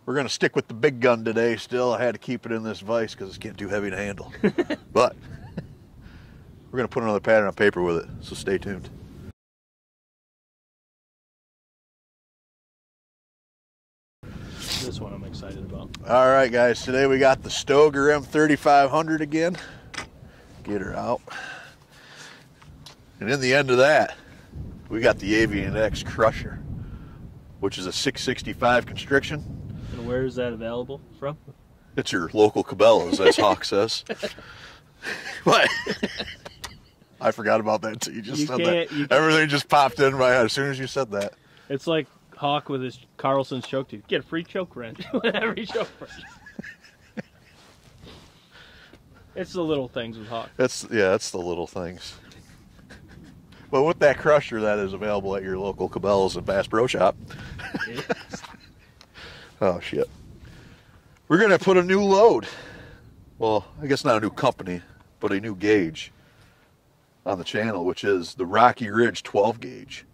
We're going to stick with the big gun today still. I had to keep it in this vise because it's getting too heavy to handle. But we're going to put another pattern on paper with it, so stay tuned. This one I'm excited about. All right, guys. Today we got the Stoeger M3500 again. Get her out. And in the end of that, we got the Avian X Crusher, which is a 665 constriction. And where is that available from? It's your local Cabela's, as Hawk says. But I forgot about that until you just said that. Everything just popped in my head as soon as you said that. It's like Hawk with his Carlson's choke tooth. Get a free choke wrench with every choke wrench. It's the little things with Hawk. It's the little things. But with that crusher, that is available at your local Cabela's and Bass Pro Shop. Oh, shit. We're going to put a new load. Well, I guess not a new company, but a new gauge on the channel, which is the Rocky Ridge 12 gauge.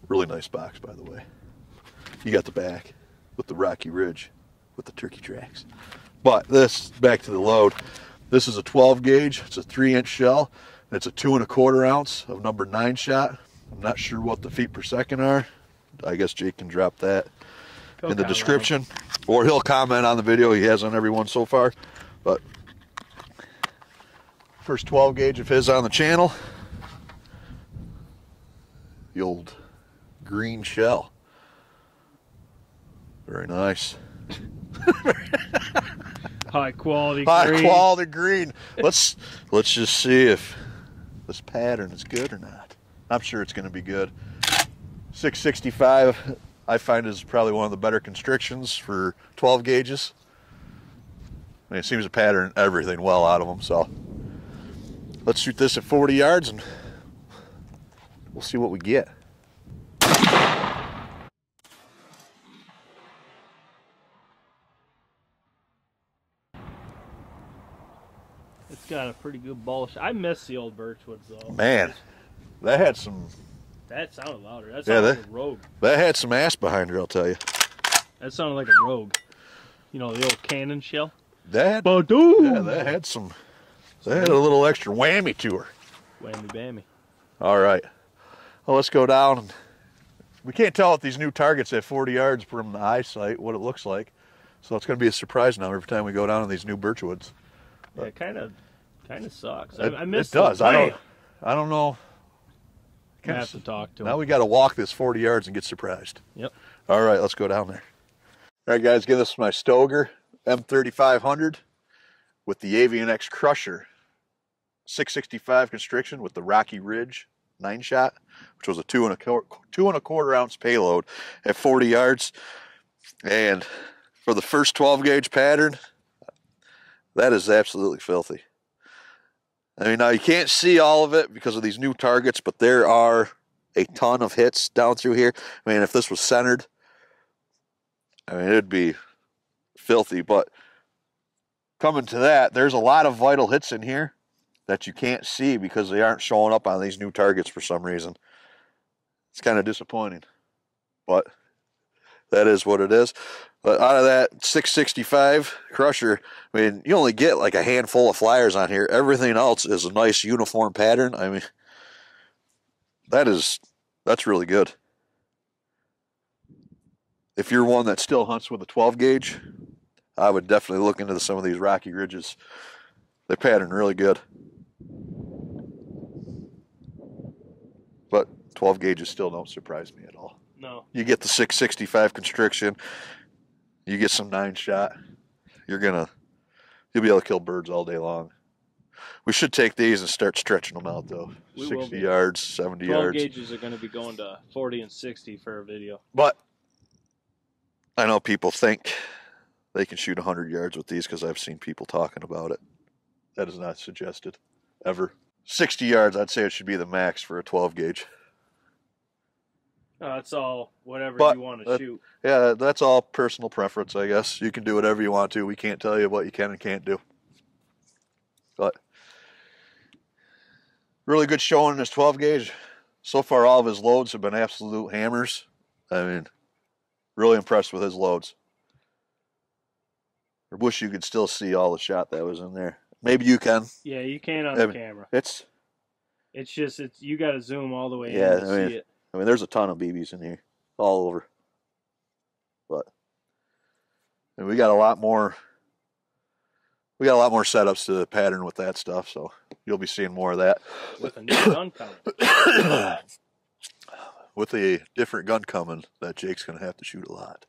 Really nice box, by the way. You got the back with the Rocky Ridge with the turkey tracks. But this, back to the load, this is a 12 gauge. It's a 3-inch shell. And it's a 2 1/4 ounce of number 9 shot. I'm not sure what the feet per second are. I guess Jake can drop that in the description, or he'll comment on the video. He has on every one so far. But first 12 gauge of his on the channel. The old green shell. Very nice. High quality green. High quality green. Let's just see if this pattern is good or not. I'm sure it's going to be good. 665 I find is probably one of the better constrictions for 12 gauges. I mean, it seems to pattern everything well out of them, so let's shoot this at 40 yards and we'll see what we get. It's got a pretty good ball. I miss the old Birchwoods though. Man, that had some... That sounded louder. That sounded like a Rogue. That had some ass behind her, I'll tell you. That sounded like a Rogue. You know, the old cannon shell? That had some... That had a little extra whammy to her. Whammy bammy. All right. Well, let's go down. And we can't tell with these new targets at 40 yards from the eyesight what it looks like. So it's going to be a surprise now every time we go down on these new Birchwoods. Yeah, it kind of sucks. I miss it. Does. I don't know. I have to talk to him. Now we got to walk this 40 yards and get surprised. Yep. All right, let's go down there. All right, guys, give this my Stoeger M3500 with the Avian X Crusher 665 constriction with the Rocky Ridge 9 shot, which was a 2 1/4 ounce payload at 40 yards. And for the first 12 gauge pattern, that is absolutely filthy. I mean, now you can't see all of it because of these new targets, but there are a ton of hits down through here. I mean, if this was centered, I mean, it'd be filthy. But coming to that, there's a lot of vital hits in here that you can't see because they aren't showing up on these new targets for some reason. It's kind of disappointing, but that is what it is. But out of that 665 crusher, I mean, you only get like a handful of flyers on here. Everything else is a nice uniform pattern. I mean, that's really good. If you're one that still hunts with a 12 gauge, I would definitely look into some of these Rocky Ridges. They pattern really good. But 12 gauges still don't surprise me at all. No. You get the 665 constriction, you get some 9 shot, you'll be able to kill birds all day long. We should take these and start stretching them out though. 60 yards, 70 12 yards. 12 gauges are going to be going to 40 and 60 for a video. But I know people think they can shoot 100 yards with these because I've seen people talking about it. That is not suggested, ever. 60 yards, I'd say it should be the max for a 12 gauge. That's all, whatever you want to shoot. Yeah, that's all personal preference, I guess. You can do whatever you want to. We can't tell you what you can and can't do. But really good showing in this 12 gauge. So far, all of his loads have been absolute hammers. I mean, Really impressed with his loads. I wish you could still see all the shot that was in there. Maybe you can. Yeah, you can on the camera. It's just you got to zoom all the way in to see it. I mean, there's a ton of BBs in here, all over. But and we got a lot more. We got a lot more setups to pattern with that stuff, so you'll be seeing more of that. With a new gun coming. With a different gun coming, that Jake's gonna have to shoot a lot.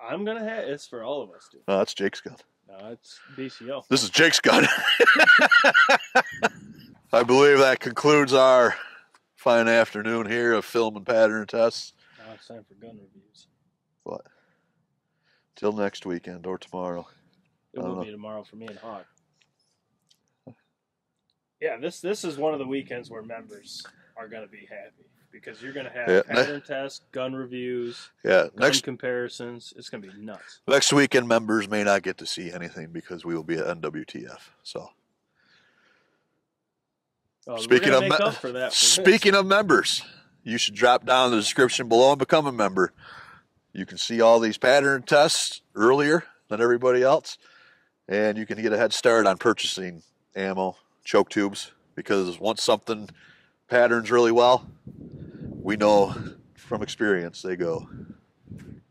I'm gonna have. It's for all of us, dude. No, that's Jake's gun. No, it's BCO. This is Jake's gun. I believe that concludes our fine afternoon here of film and pattern tests. Now it's time for gun reviews. What? Till next weekend or tomorrow. It will be tomorrow for me and Hawk. Yeah, this is one of the weekends where members are going to be happy because you're going to have pattern tests, gun reviews, gun comparisons. It's going to be nuts. Next weekend, members may not get to see anything because we will be at NWTF. So, speaking of members, you should drop down in the description below and become a member. You can see all these pattern tests earlier than everybody else. And you can get a head start on purchasing ammo, choke tubes, because once something patterns really well, we know from experience they go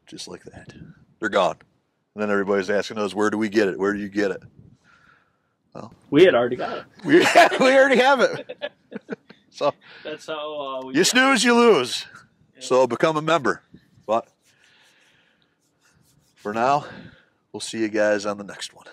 just like that. They're gone. And then everybody's asking us, where do we get it? Where do you get it? Well, we had already got it. We already have it. So that's how you snooze, you lose. Yeah. So become a member. But for now, we'll see you guys on the next one.